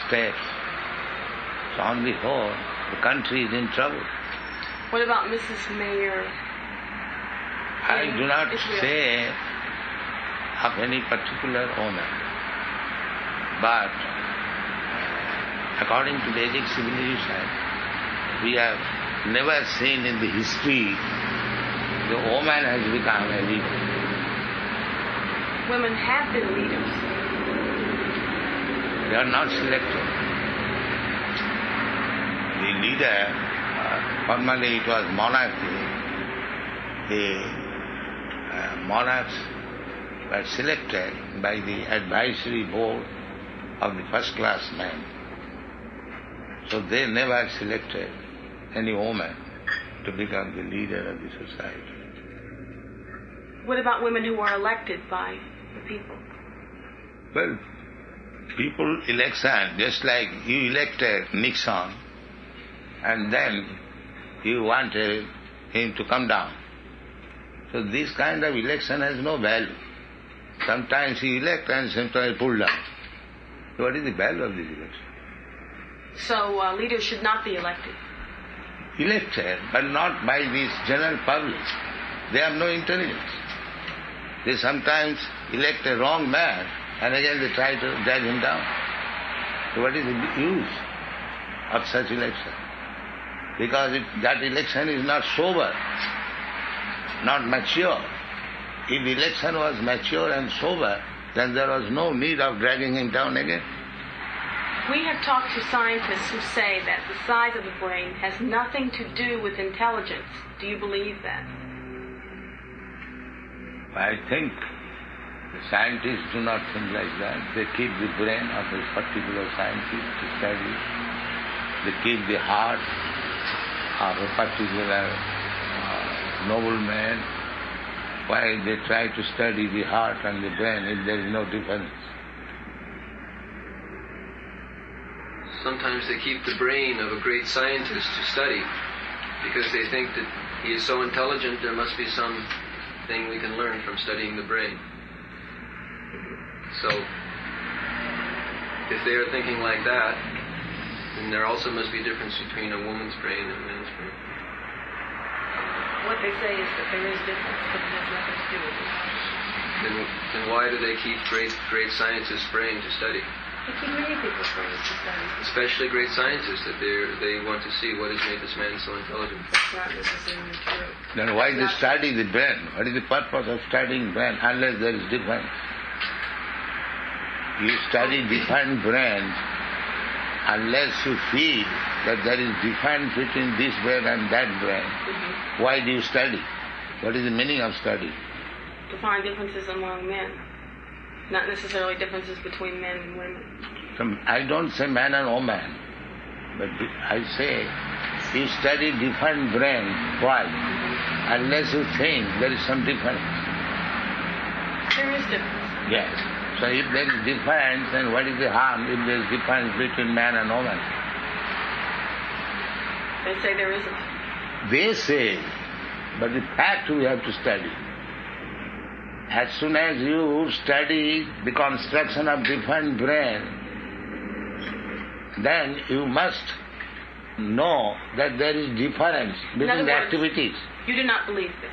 steps. So on the whole, the country is in trouble. What about Mrs. Mayor? I do not say of any particular woman, but according to Vedic civilization, we have never seen in the history the woman has become a leader. Women have been leaders. They are not selected. The leader, formerly it was monarchy. The monarchs were selected by the advisory board of the first-class men. So they never selected any woman to become the leader of the society. What about women who are elected by the people? Well, people election, just like you elected Nixon, and then you wanted him to come down. So this kind of election has no value. Sometimes you elect and sometimes you pull down. So what is the value of this election? So leaders should not be elected? Elected, but not by this general public. They have no intelligence. They sometimes elect a wrong man and again they try to drag him down. So what is the use of such election? Because that election is not sober, not mature. If the election was mature and sober, then there was no need of dragging him down again. We have talked to scientists who say that the size of the brain has nothing to do with intelligence. Do you believe that? I think the scientists do not think like that. They keep the brain of a particular scientist to study. They keep the heart of a particular nobleman. Why they try to study the heart and the brain if there is no difference? Sometimes they keep the brain of a great scientist to study because they think that he is so intelligent there must be something we can learn from studying the brain. So, if they are thinking like that, then there also must be a difference between a woman's brain and a man's brain. What they say is that there is difference, but it has nothing to do with it. Then why do they keep great scientists' brain to study? They keep many people's brains to study. Especially great scientists, that they want to see what has made this man so intelligent. That's not necessarily true. Then why they study the brain? What is the purpose of studying brain unless there is difference? You study different brains unless you feel that there is difference between this brain and that brain. Mm-hmm. Why do you study? What is the meaning of study? To find differences among men. Not necessarily differences between men and women. I don't say man and woman, but I say you study different brains. Why? Mm-hmm. Unless you think there is some difference. There is difference. Yes. So if there is difference, then what is the harm if there is difference between man and woman? They say there isn't. They say, but the fact we have to study. As soon as you study the construction of different brain, then you must know that there is difference between the activities. You do not believe this.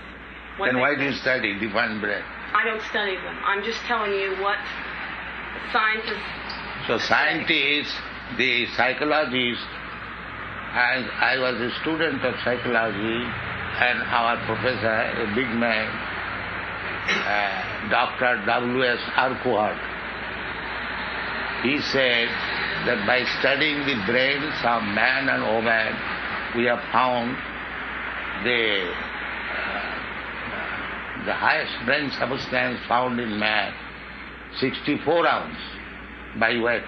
Then why do you study different brain? I don't study them. I'm just telling you what scientists So scientists, the psychologists, and I was a student of psychology, and our professor, a big man, Dr. W.S. Arkuhart, he said that by studying the brains of man and woman, we have found the highest brain substance found in man, 64 ounce by weight.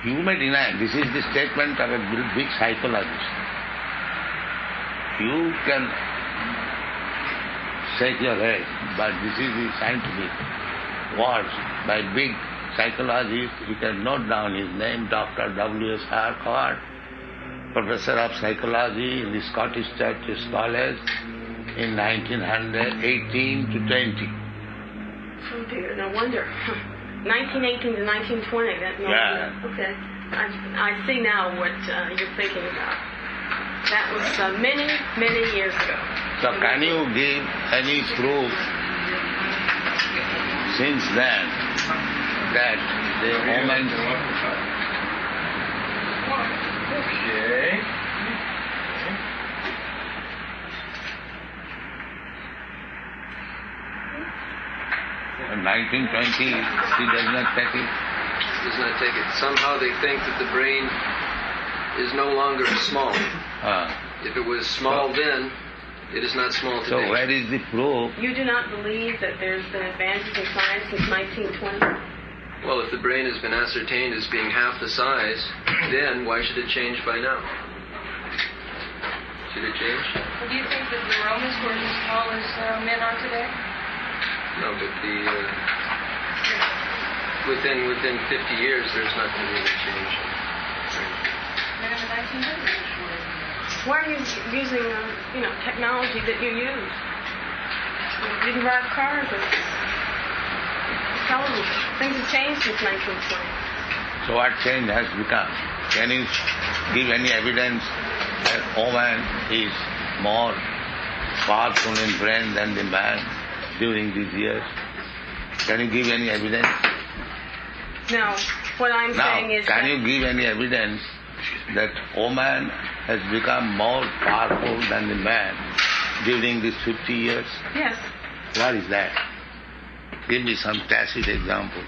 You may deny, this is the statement of a big psychologist. You can shake your head, but this is the scientific words by big psychologist. You can note down his name, Dr. W.S. Arkuhart, Professor of Psychology in the Scottish Churches College in 1918 to 20. Oh dear, no wonder. 1918 to 1920. That no, Yeah. Okay. I see now what you're thinking about. That was many, many years ago. So can you give any proof since then that the woman... Okay. In 1920, she does not take it. Does not take it. Somehow they think that the brain is no longer small. If it was small then, it is not small today. So where is the proof? You do not believe that there's been advances in science since 1920? Well, if the brain has been ascertained as being half the size, then why should it change by now? Should it change? Well, do you think that the Romans were as small as men are today? No, but within 50 years, there's not going to be any change. Men in the 1900s. Why are you using, technology that you use? You didn't drive cars or television. Things have changed since 1920. So what change has become? Can you give any evidence that woman is more powerful in brain than the man during these years? Can you give any evidence? No. What I'm saying is can that you give any evidence that woman has become more powerful than the man during these 50 years? yes. What is that? Give me some tacit example.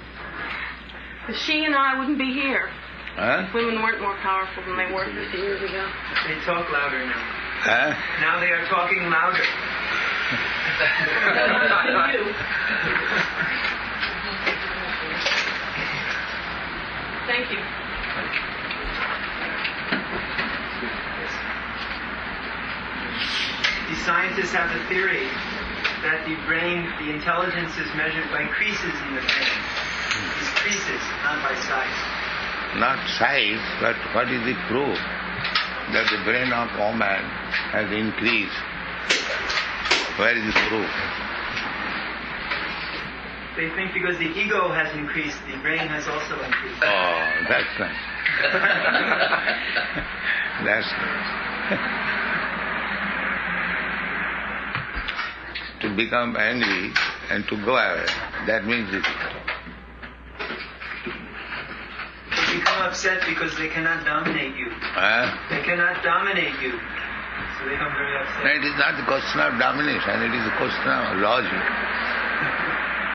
She and I wouldn't be here. Huh? Women weren't more powerful than they were 50 years ago. They talk louder now. Huh? Now they are talking louder. You. Thank you. The scientists have the theory that the brain, the intelligence is measured by creases in the brain. These creases, not by size. Not size, but what is the proof that the brain of woman has increased? Where is the proof? They think because the ego has increased, the brain has also increased. Oh, that's nice. That's nice. To become angry and to go away, that means it. They become upset because they cannot dominate you. They cannot dominate you. So they become very upset. It is not a question of domination, it is a question of logic.